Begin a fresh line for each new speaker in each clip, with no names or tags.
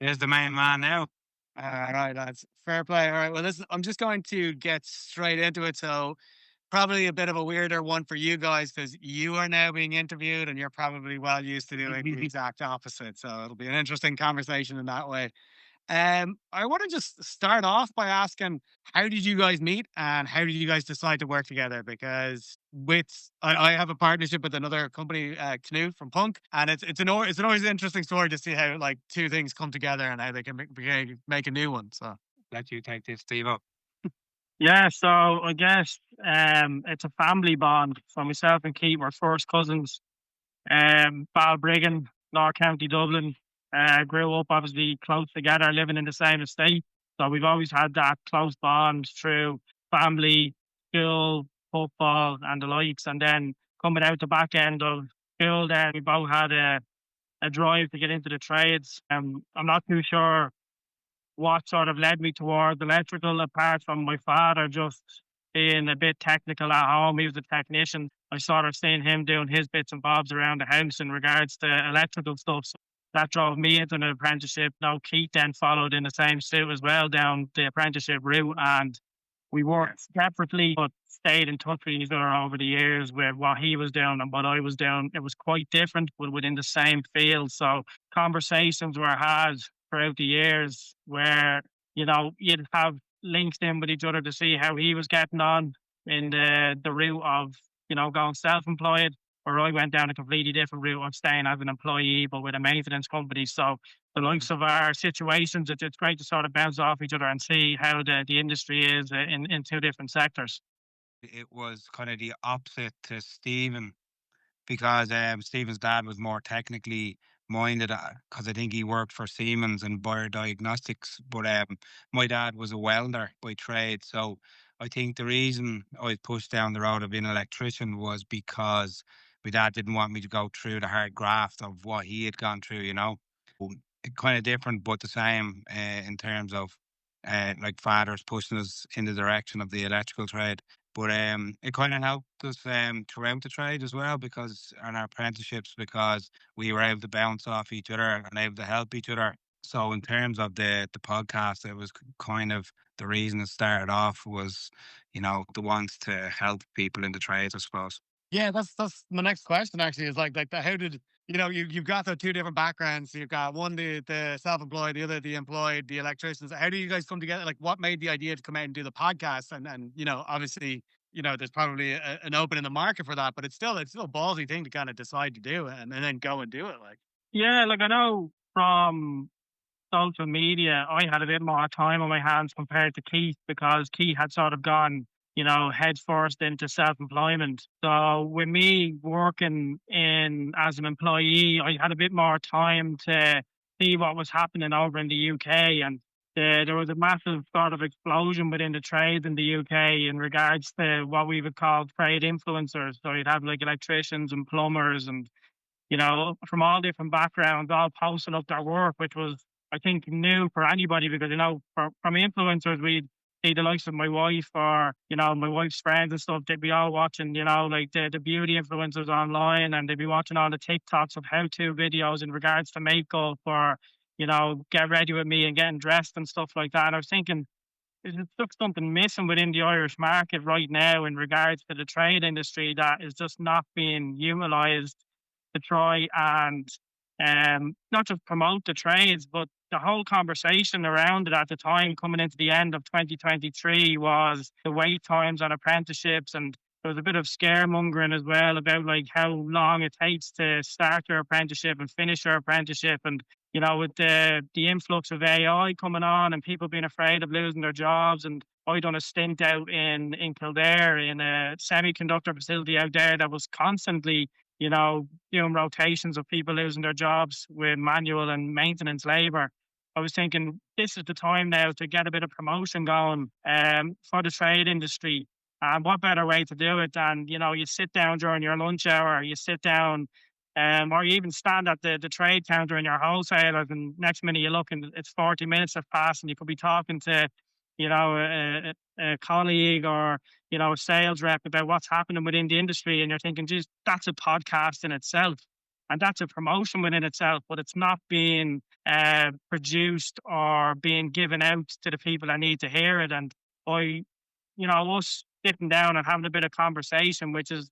There's the main man now.
All right, lads. Fair play. All right. Well, listen, I'm just going to get straight into it. So, probably a bit of a weirder one for you guys because you are now being interviewed and you're probably well used to doing the exact opposite. So, it'll be an interesting conversation in that way. I want to just start off by asking, how did you guys meet and how did you guys decide to work together? Because I have a partnership with another company, Knut from Punk, and it's an always interesting story to see how like two things come together and how they can make a new one. So
Let you take this, Steve. Up.
Yeah, so I guess it's a family bond. So myself and Keith were first cousins. Balbriggan, North County Dublin. Grew up obviously close together, living in the same estate. So we've always had that close bond through family, school, football, and the likes. And then coming out the back end of school, then we both had a drive to get into the trades. I'm not too sure what sort of led me towards electrical, apart from my father just being a bit technical at home. He was a technician. I sort of seen him doing his bits and bobs around the house in regards to electrical stuff. So that drove me into an apprenticeship. Now Keith then followed in the same suit as well down the apprenticeship route, and we worked separately but stayed in touch with each other over the years with what he was doing and what I was doing. It was quite different, but within the same field. So conversations were had throughout the years where, you'd have linked in with each other to see how he was getting on in the route of, going self-employed, or I went down a completely different route of staying as an employee, but with a maintenance company. So the likes of our situations, it's great to sort of bounce off each other and see how the industry is in two different sectors.
It was kind of the opposite to Stephen because Stephen's dad was more technically minded because I think he worked for Siemens and biodiagnostics. But my dad was a welder by trade, so I think the reason I pushed down the road of being an electrician was because my dad didn't want me to go through the hard graft of what he had gone through. Kind of different, but the same in terms of like fathers pushing us in the direction of the electrical trade. But it kind of helped us throughout the trade as well because on our apprenticeships because we were able to bounce off each other and able to help each other. So in terms of the podcast, it was kind of the reason it started off was, the ones to help people in the trades, I suppose.
yeah, that's my next question. Actually, is how did you've got the two different backgrounds. You've got one the self-employed, the other the employed, the electricians. How do you guys come together? Like, what made the idea to come out and do the podcast? And obviously, there's probably an open in the market for that, but it's still a ballsy thing to kind of decide to do it and then go and do it. Like,
Yeah, like I know from social media, I had a bit more time on my hands compared to Keith because Keith had sort of gone, head first into self-employment. So with me working in as an employee, I had a bit more time to see what was happening over in the UK, and there was a massive sort of explosion within the trade in the UK in regards to what we would call trade influencers. So you'd have like electricians and plumbers and from all different backgrounds, all posting up their work, which was, I think, new for anybody because, from influencers, we'd see the likes of my wife or, my wife's friends and stuff. They'd be all watching, like the beauty influencers online, and they'd be watching all the TikToks of how-to videos in regards to makeup or, get ready with me and getting dressed and stuff like that. And I was thinking, is it just something missing within the Irish market right now in regards to the trade industry that is just not being utilised to try and not just promote the trades, but the whole conversation around it at the time coming into the end of 2023 was the wait times on apprenticeships. And there was a bit of scaremongering as well about like how long it takes to start your apprenticeship and finish your apprenticeship. And, with the influx of AI coming on and people being afraid of losing their jobs. And I done a stint out in Kildare in a semiconductor facility out there that was constantly doing rotations of people losing their jobs with manual and maintenance labour. I was thinking this is the time now to get a bit of promotion going for the trade industry. And what better way to do it than, you sit down during your lunch hour, you sit down or you even stand at the trade counter in your wholesalers and next minute you look and it's 40 minutes have passed and you could be talking to, a colleague or, a sales rep about what's happening within the industry. And you're thinking, geez, that's a podcast in itself. And that's a promotion within itself, but it's not being produced or being given out to the people that need to hear it. And by, us sitting down and having a bit of conversation, which is,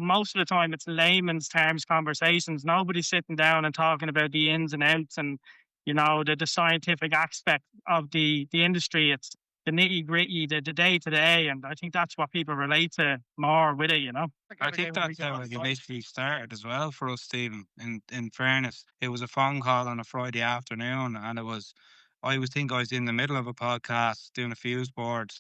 most of the time it's layman's terms conversations. Nobody's sitting down and talking about the ins and outs and, the scientific aspect of the industry. It's the nitty gritty, the day to day. And I think that's what people relate to more with it.
I think that's how it initially started as well for us, Stephen. In fairness, it was a phone call on a Friday afternoon, and I was think I was in the middle of a podcast doing a fuse board.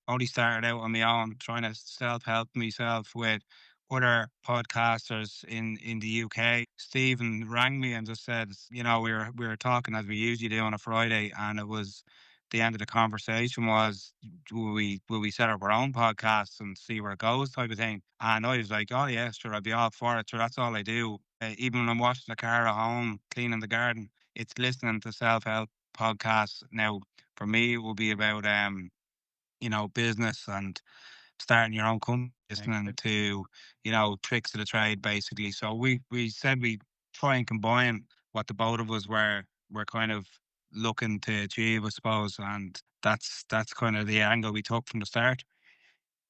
Only started out on my own, trying to self help myself with other podcasters in the UK. Stephen rang me and just said, we were talking as we usually do on a Friday, and it was the end of the conversation was, will we set up our own podcast and see where it goes, type of thing. And I was like, oh yeah, sure, I'd be all for it. Sure, that's all I do. Even when I'm washing the car at home, cleaning the garden, it's listening to self help podcasts. Now, for me, it will be about business and starting your own company, listening to tricks of the trade, basically. So we said we try and combine what the both of us were kind of looking to achieve, I suppose, and that's kind of the angle we took from the start.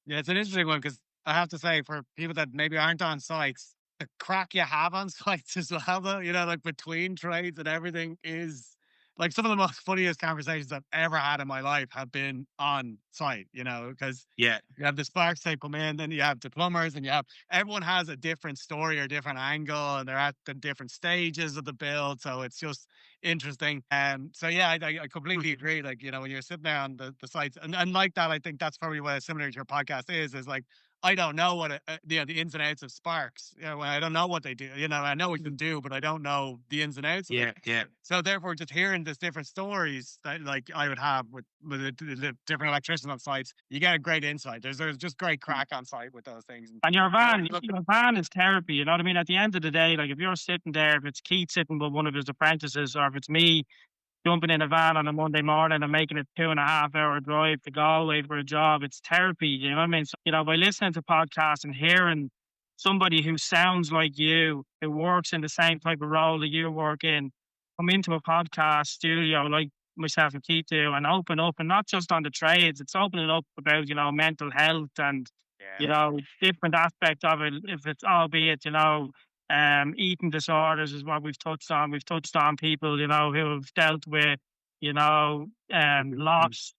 Yeah, it's an interesting one because I have to say, for people that maybe aren't on sites, the crack you have on sites as well, though, like between trades and everything is like some of the most funniest conversations I've ever had in my life have been on site, because
Yeah,
you have the sparks they come in, then you have the plumbers, and everyone has a different story or different angle, and they're at the different stages of the build. So it's just interesting. So yeah, I completely agree. Like, when you're sitting there on the sites and like that, I think that's probably what similar to your podcast is like, I don't know what the ins and outs of Sparks. I don't know what they do. I know what you can do, but I don't know the ins and outs of it.
yeah.
So therefore, just hearing these different stories that like I would have with the different electricians on sites, you get a great insight. There's just great crack on site with those things.
And your van is therapy. You know what I mean? At the end of the day, like if you're sitting there, if it's Keith sitting with one of his apprentices, or if it's me jumping in a van on a Monday morning and making a 2.5 hour drive to Galway for a job, it's therapy. You know what I mean? So, by listening to podcasts and hearing somebody who sounds like you, who works in the same type of role that you work in, come into a podcast studio like myself and Keith do and open up, and not just on the trades, it's opening up about, mental health and, different aspects of it, if it's albeit, eating disorders is what we've touched on. We've touched on people, who have dealt with, loss,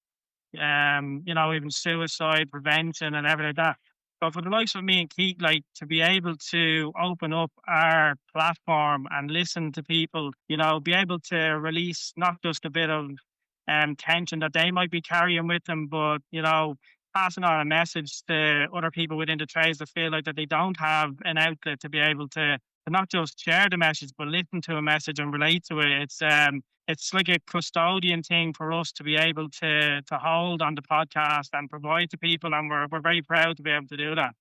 even suicide prevention and everything like that. But for the likes of me and Keith, like to be able to open up our platform and listen to people, be able to release not just a bit of tension that they might be carrying with them, but passing on a message to other people within the trades that feel like that they don't have an outlet to be able to not just share the message, but listen to a message and relate to it. It's like a custodian thing for us to be able to hold on the podcast and provide to people, and we're very proud to be able to do that.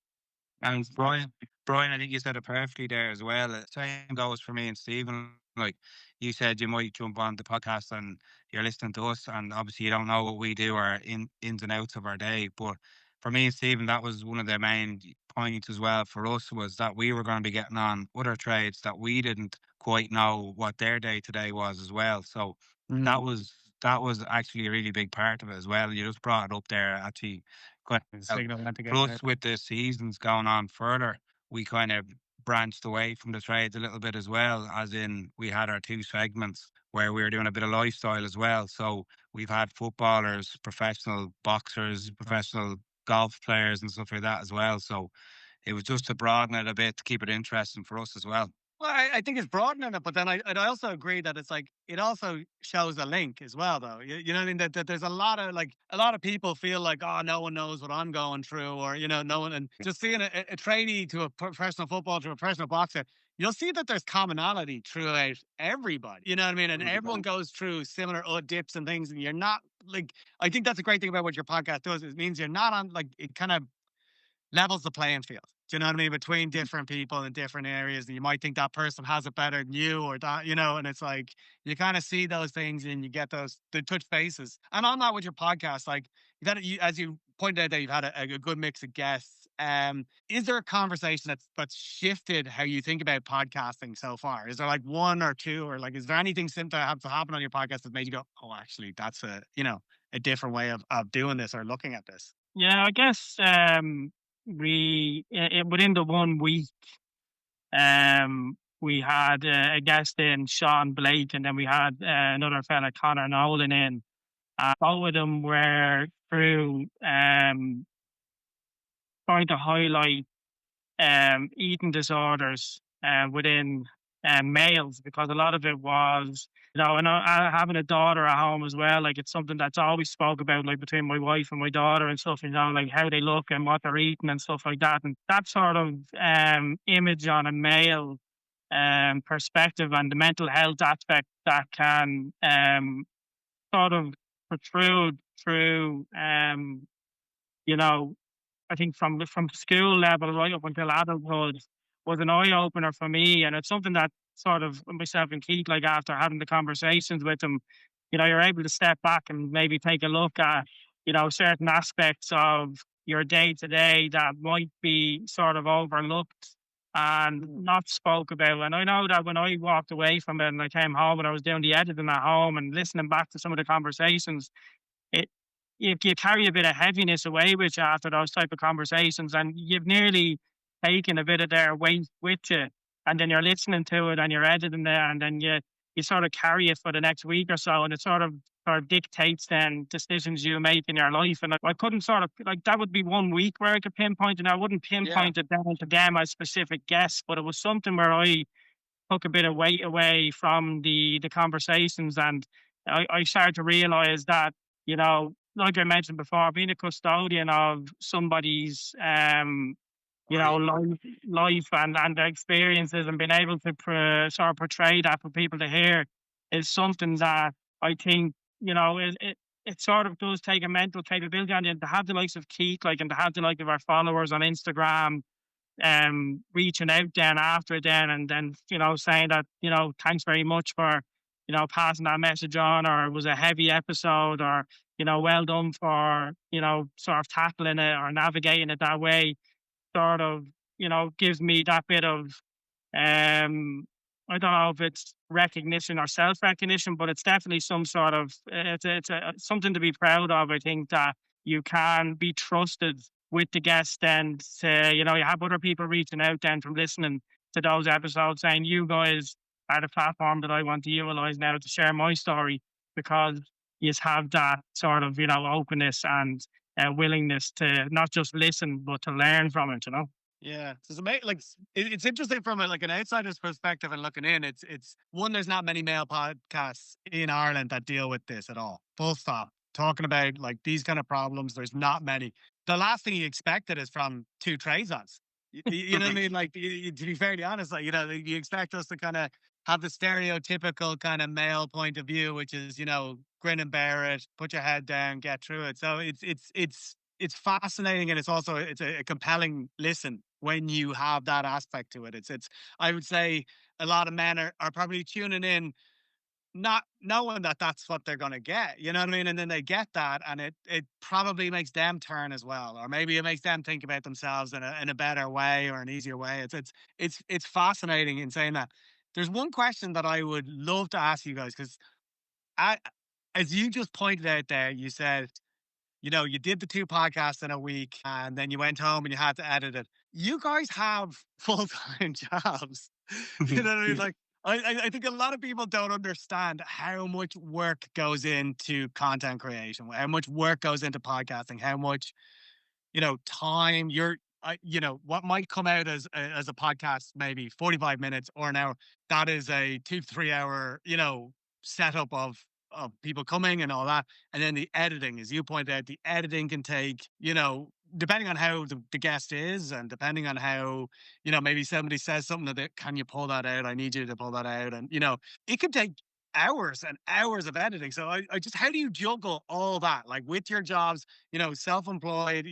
And Brian, I think you said it perfectly there as well. The same goes for me and Stephen. Like you said, you might jump on the podcast and you're listening to us, and obviously you don't know what we do or ins and outs of our day. But for me and Stephen, that was one of the main points as well for us, was that we were going to be getting on other trades that we didn't quite know what their day to day was as well. So that was actually a really big part of it as well. You just brought it up there, actually. Plus, with the seasons going on further, we kind of branched away from the trades a little bit as well, as in we had our two segments where we were doing a bit of lifestyle as well. So we've had footballers, professional boxers, professional golf players and stuff like that as well. So it was just to broaden it a bit to keep it interesting for us as well.
Well, I think it's broadening it, but then I also agree that it's like it also shows a link as well, though. You know what I mean? That there's a lot of people feel like, oh, no one knows what I'm going through, or no one. And just seeing a trainee to a professional football to a professional boxer, you'll see that there's commonality throughout everybody. You know what I mean? And everyone goes through similar dips and things, and you're not like. I think that's a great thing about what your podcast does. It means you're not on like it kind of levels the playing field. Do you know what I mean? Between different people in different areas, and you might think that person has it better than you, or that, and it's like you kind of see those things and you get the touch bases. And on that with your podcast, like as you pointed out, that you've had a good mix of guests Is there a conversation that's shifted how you think about podcasting so far? Is there like one or two, or like is there anything simple that have to happen on your podcast that made you go, oh, actually, that's a different way of doing this or looking at this?
Yeah, I guess within the 1 week, we had a guest in, Sean Blake, and then we had another fella, Connor Nolan, in. Both of them were through trying to highlight eating disorders within males, because a lot of it was, and having a daughter at home as well, like it's something that's always spoke about, like between my wife and my daughter and stuff, like how they look and what they're eating and stuff like that. And that sort of image on a male perspective and the mental health aspect that can sort of protrude through, I think from school level right up until adulthood, was an eye opener for me, and it's something that sort of myself and Keith, like after having the conversations with them, you're able to step back and maybe take a look at certain aspects of your day to day that might be sort of overlooked and not spoke about. And I know that when I walked away from it and I came home and I was doing the editing at home and listening back to some of the conversations, it you carry a bit of heaviness away with you after those type of conversations, and you've nearly taken a bit of their weight with you, and then you're listening to it and you're editing there, and then you sort of carry it for the next week or so, and it sort of dictates then decisions you make in your life. And I couldn't sort of, like, that would be 1 week where I could pinpoint, and I wouldn't pinpoint it down to them as specific guests, but it was something where I took a bit of weight away from the conversations, and I started to realize that, like I mentioned before, being a custodian of somebody's life and their experiences, and being able to sort of portray that for people to hear, is something that I think, it sort of does take a mental capability on you. And to have the likes of Keith, and to have the likes of our followers on Instagram, reaching out then after it then, and then, saying that, thanks very much for, passing that message on, or it was a heavy episode, or, well done for, sort of tackling it or navigating it that way, sort of, gives me that bit of, I don't know if it's recognition or self-recognition, but it's definitely some sort of, it's something to be proud of. I think that you can be trusted with the guest, and you have other people reaching out then from listening to those episodes saying, you guys are the platform that I want to utilize now to share my story, because you have that sort of, openness and willingness to not just listen, but to learn from it,
Yeah, so it's amazing. Like it's interesting from an outsider's perspective and looking in. It's one. There's not many male podcasts in Ireland that deal with this at all. Full stop. Talking about like these kind of problems. There's not many. The last thing you expected is from two Trezons. You know what I mean? Like to be fairly honest, like you expect us to kind of have the stereotypical kind of male point of view, which is grin and bear it, put your head down, get through it. So it's fascinating, and it's a compelling listen when you have that aspect to it. It's I would say a lot of men are probably tuning in not knowing that that's what they're going to get, you know what I mean? And then they get that, and it probably makes them turn as well, or maybe it makes them think about themselves in a better way or an easier way. It's fascinating in saying that. There's one question that I would love to ask you guys, because as you just pointed out there, you said, you did the two podcasts in a week, and then you went home and you had to edit it. You guys have full-time jobs. You know what I mean? Like, I think a lot of people don't understand how much work goes into content creation, how much work goes into podcasting, how much, time what might come out as a podcast, maybe 45 minutes or an hour, that is a 2-3 hour, setup of people coming and all that. And then the editing, as you pointed out, the editing can take, depending on how the guest is, and depending on how, maybe somebody says something that, can you pull that out? I need you to pull that out. And, it could take hours and hours of editing. So I just, how do you juggle all that? Like with your jobs, self-employed,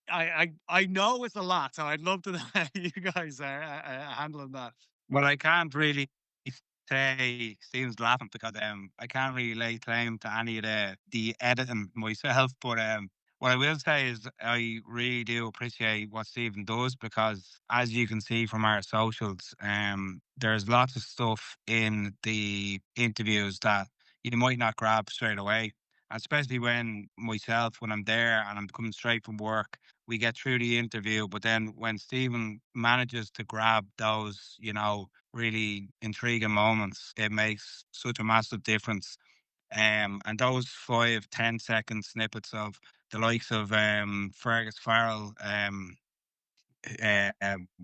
I know it's a lot. So I'd love to know how you guys are handling that.
Well, I can't really say, Stephen's laughing because I can't really lay claim to any of the editing myself. But What I will say is I really do appreciate what Stephen does because, as you can see from our socials, there's lots of stuff in the interviews that you might not grab straight away. Especially when myself, when I'm there and I'm coming straight from work, we get through the interview. But then when Stephen manages to grab those, really intriguing moments, it makes such a massive difference. And those 5, 10 second snippets of the likes of Fergus Farrell,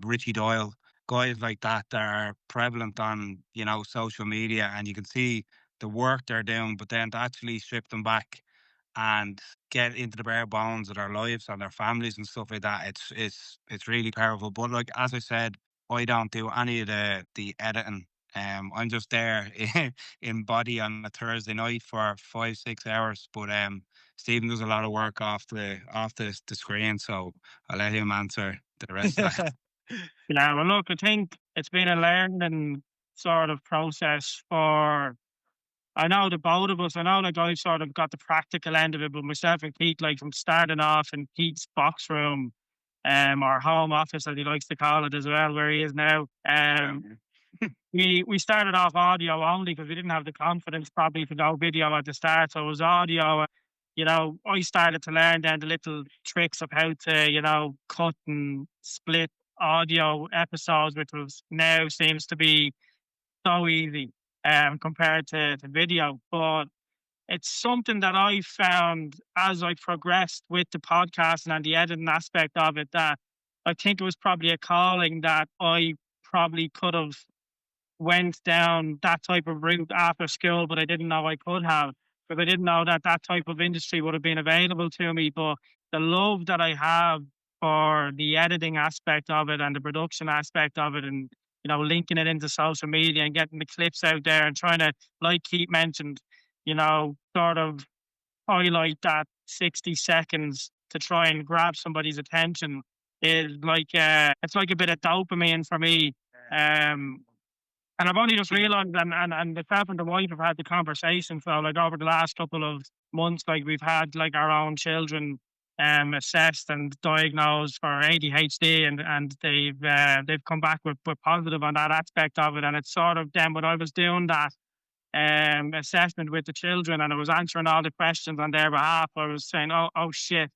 Richie Doyle, guys like that are prevalent on social media, and you can see the work they're doing. But then to actually strip them back and get into the bare bones of their lives and their families and stuff like that, it's really powerful. But like as I said, I don't do any of the editing. I'm just there in body on a Thursday night for 5, 6 hours. But Stephen does a lot of work off the screen, so I'll let him answer the rest of that.
Yeah, well, look, I think it's been a learning sort of process for, I know the both of us. I know like I've sort of got the practical end of it, but myself and Pete, like from starting off in Pete's box room, or home office as he likes to call it as well, where he is now. We started off audio only because we didn't have the confidence probably to go video at the start. So it was audio. I started to learn then the little tricks of how to, cut and split audio episodes, which was now seems to be so easy compared to video. But it's something that I found as I progressed with the podcasting and the editing aspect of it, that I think it was probably a calling that I probably could have went down that type of route after school, but I didn't know I could have, because I didn't know that that type of industry would have been available to me. But the love that I have for the editing aspect of it and the production aspect of it, and linking it into social media and getting the clips out there and trying to, like Keith mentioned, sort of highlight that 60 seconds to try and grab somebody's attention is like it's like a bit of dopamine for me. And I've only just realised, and myself and the wife have had the conversation. So, like over the last couple of months, like we've had like our own children assessed and diagnosed for ADHD, and they've come back with positive on that aspect of it. And it's sort of then when I was doing that assessment with the children and I was answering all the questions on their behalf, I was saying, oh shit,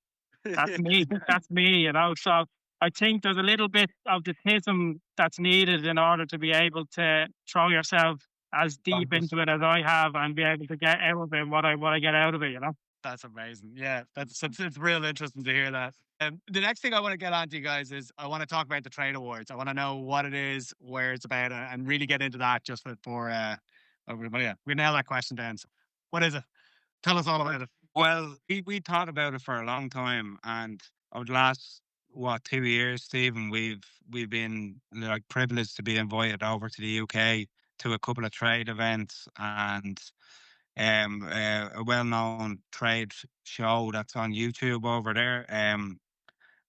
that's me, that's me, So I think there's a little bit of the tism that's needed in order to be able to throw yourself as deep into it as I have and be able to get out of it what I get out of it.
That's amazing. Yeah, it's real interesting to hear that. The next thing I want to get on to, you guys, is I want to talk about the Trade Awards. I want to know what it is, where it's about, and really get into that just for yeah, we nail that question down. So what is it? Tell us all about it.
Well, we thought about it for a long time, and over the last 2 years, Stephen, we've been like privileged to be invited over to the UK to a couple of trade events and a well-known trade show that's on YouTube over there.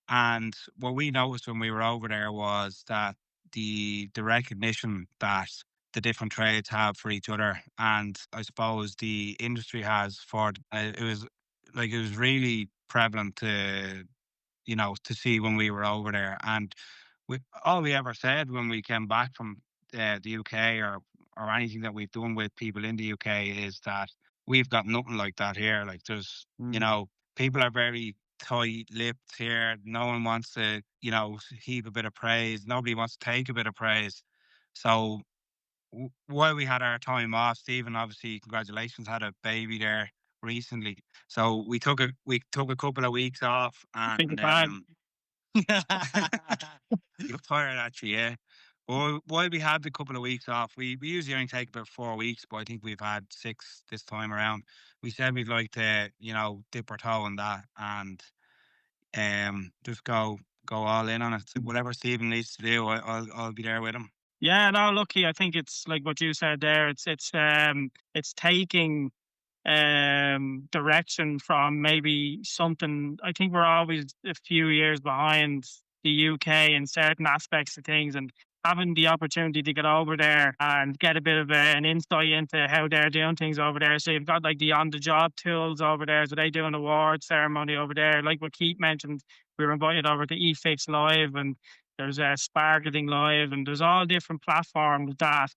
And what we noticed when we were over there was that the recognition that the different trades have for each other, and I suppose the industry has for it was really prevalent to see when we were over there. And all we ever said when we came back from the UK or anything that we've done with people in the UK is that we've got nothing like that here. Like there's, people are very tight-lipped here. No one wants to, heap a bit of praise. Nobody wants to take a bit of praise. So while we had our time off, Stephen, obviously, congratulations, had a baby there recently. So we took a couple of weeks off, and you look tired actually, yeah. Well, while we had the couple of weeks off, we usually only take about 4 weeks, but I think we've had 6 this time around. We said we'd like to, dip our toe in that and just go all in on it. So whatever Stephen needs to do, I'll be there with him.
Yeah, no, lucky. I think it's like what you said there. It's taking direction from maybe something. I think we're always a few years behind the UK in certain aspects of things, and having the opportunity to get over there and get a bit of an insight into how they're doing things over there. So you've got like the on-the-job tools over there. So they do an award ceremony over there. Like what Keith mentioned, we were invited over to eFix Live, and there's Sparketing Live, and there's all different platforms that,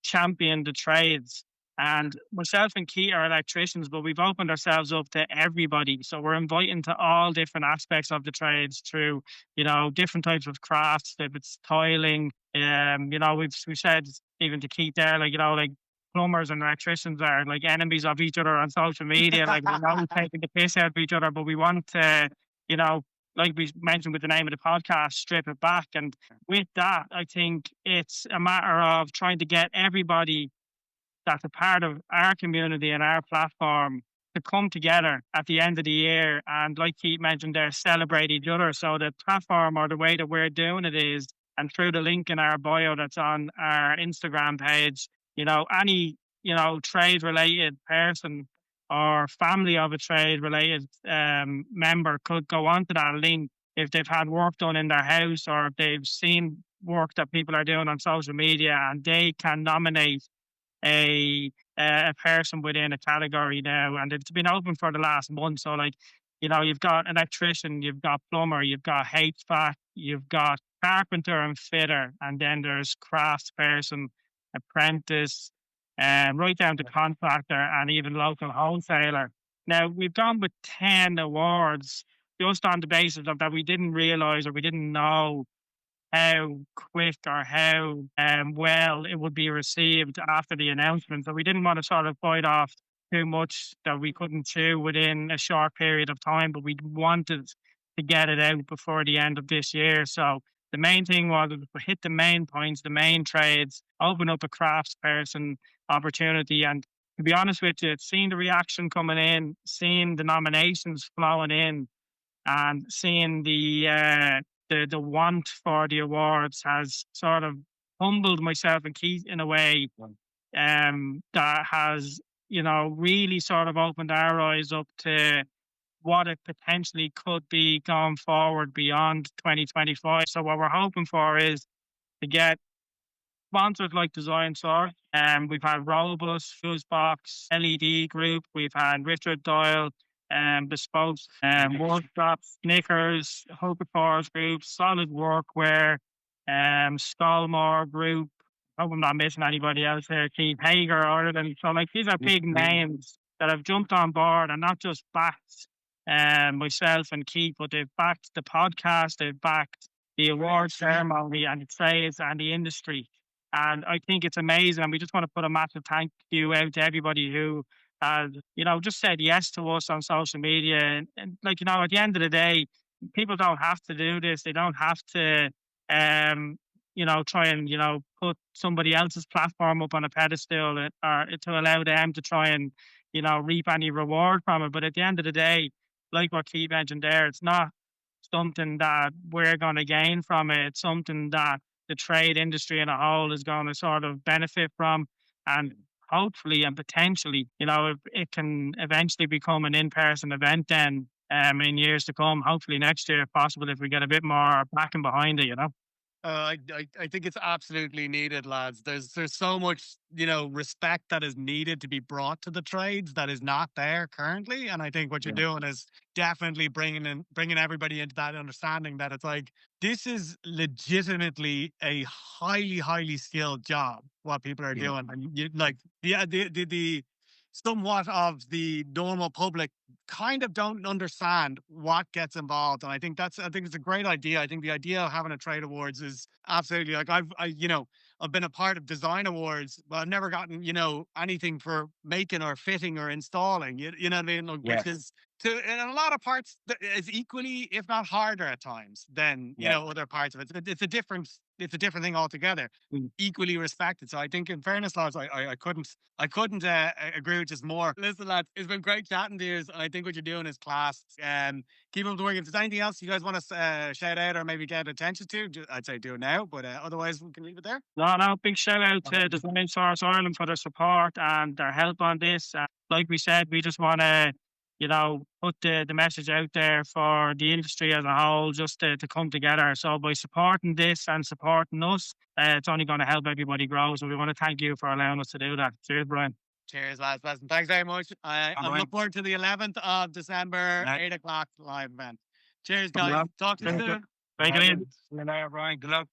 champion the trades. And myself and Keith are electricians, but we've opened ourselves up to everybody. So we're inviting to all different aspects of the trades through, different types of crafts. If it's tiling, we've said even to Keith there, like plumbers and electricians are like enemies of each other on social media. Like we're not taking the piss out of each other, but we want to, like we mentioned with the name of the podcast, strip it back. And with that, I think it's a matter of trying to get everybody that's a part of our community and our platform to come together at the end of the year and, like Keith mentioned there, celebrate each other. So the platform, or the way that we're doing it, is, and through the link in our bio that's on our Instagram page, any, trade related person or family of a trade related member could go onto that link if they've had work done in their house, or if they've seen work that people are doing on social media, and they can nominate a person within a category now, and it's been open for the last month. So you've got electrician, you've got plumber, you've got HVAC, you've got carpenter and fitter, and then there's craftsperson, apprentice, right down to contractor, and even local wholesaler. Now we've gone with 10 awards just on the basis of that we didn't realize, or we didn't know how quick or how well it would be received after the announcement. So we didn't want to sort of bite off too much that we couldn't chew within a short period of time, but we wanted to get it out before the end of this year. So the main thing was to hit the main points, the main trades, open up a craftsperson opportunity. And to be honest with you, seeing the reaction coming in, seeing the nominations flowing in, and seeing the want for the awards has sort of humbled myself and Keith in a way that has, really sort of opened our eyes up to what it potentially could be going forward beyond 2025. So what we're hoping for is to get sponsors like Design Source. We've had Robus, Fusebox, LED Group, we've had Richard Doyle, Bespoke, Workshops, Snickers, Hopefors Group, Solid Workwear, Skolmore Group. Hope I'm not missing anybody else here. Keith Hager, Ireland. So these are big names that have jumped on board and not just backed myself and Keith, but they've backed the podcast, they've backed the award ceremony and the trades and the industry. And I think it's amazing. And we just want to put a massive thank you out to everybody who has, just said yes to us on social media. And at the end of the day, people don't have to do this. They don't have to, try and, put somebody else's platform up on a pedestal or to allow them to try and, reap any reward from it. But at the end of the day, like what Keith mentioned there, it's not something that we're going to gain from it. It's something that the trade industry in a whole is going to sort of benefit from. And hopefully and potentially, it can eventually become an in-person event then in years to come. Hopefully next year, if possible, if we get a bit more backing behind it,
I think it's absolutely needed, lads. There's so much, respect that is needed to be brought to the trades that is not there currently. And I think what you're doing is definitely bringing everybody into that understanding that it's like, this is legitimately a highly, highly skilled job, what people are doing. And the somewhat of the normal public kind of don't understand what gets involved. And I think it's a great idea. I think the idea of having a trade awards is absolutely I've been a part of design awards, but I've never gotten, anything for making or fitting or installing, you know what I mean? Which is in a lot of parts is equally, if not harder at times than, other parts of it. It's a different thing altogether, equally respected. So I think in fairness, lads, I couldn't agree with just more. Listen, lads, it's been great chatting to you. And I think what you're doing is class. Keep up the work. If there's anything else you guys want to shout out or maybe get attention to, I'd say do it now. But otherwise, we can leave it there.
No, big shout out to Design Source Ireland for their support and their help on this. Like we said, we just want to, put the message out there for the industry as a whole, just to come together. So by supporting this and supporting us, it's only going to help everybody grow. So we want to thank you for allowing us to do that. Cheers, Brian.
Cheers, lads. Thanks very much. I'm
Brian.
looking forward to the 11th of December,
Right.
8 o'clock live event. Cheers,
Good
guys.
luck.
Talk to you
Thank you.
soon.
Take it easy.
See you later, Brian. Good luck.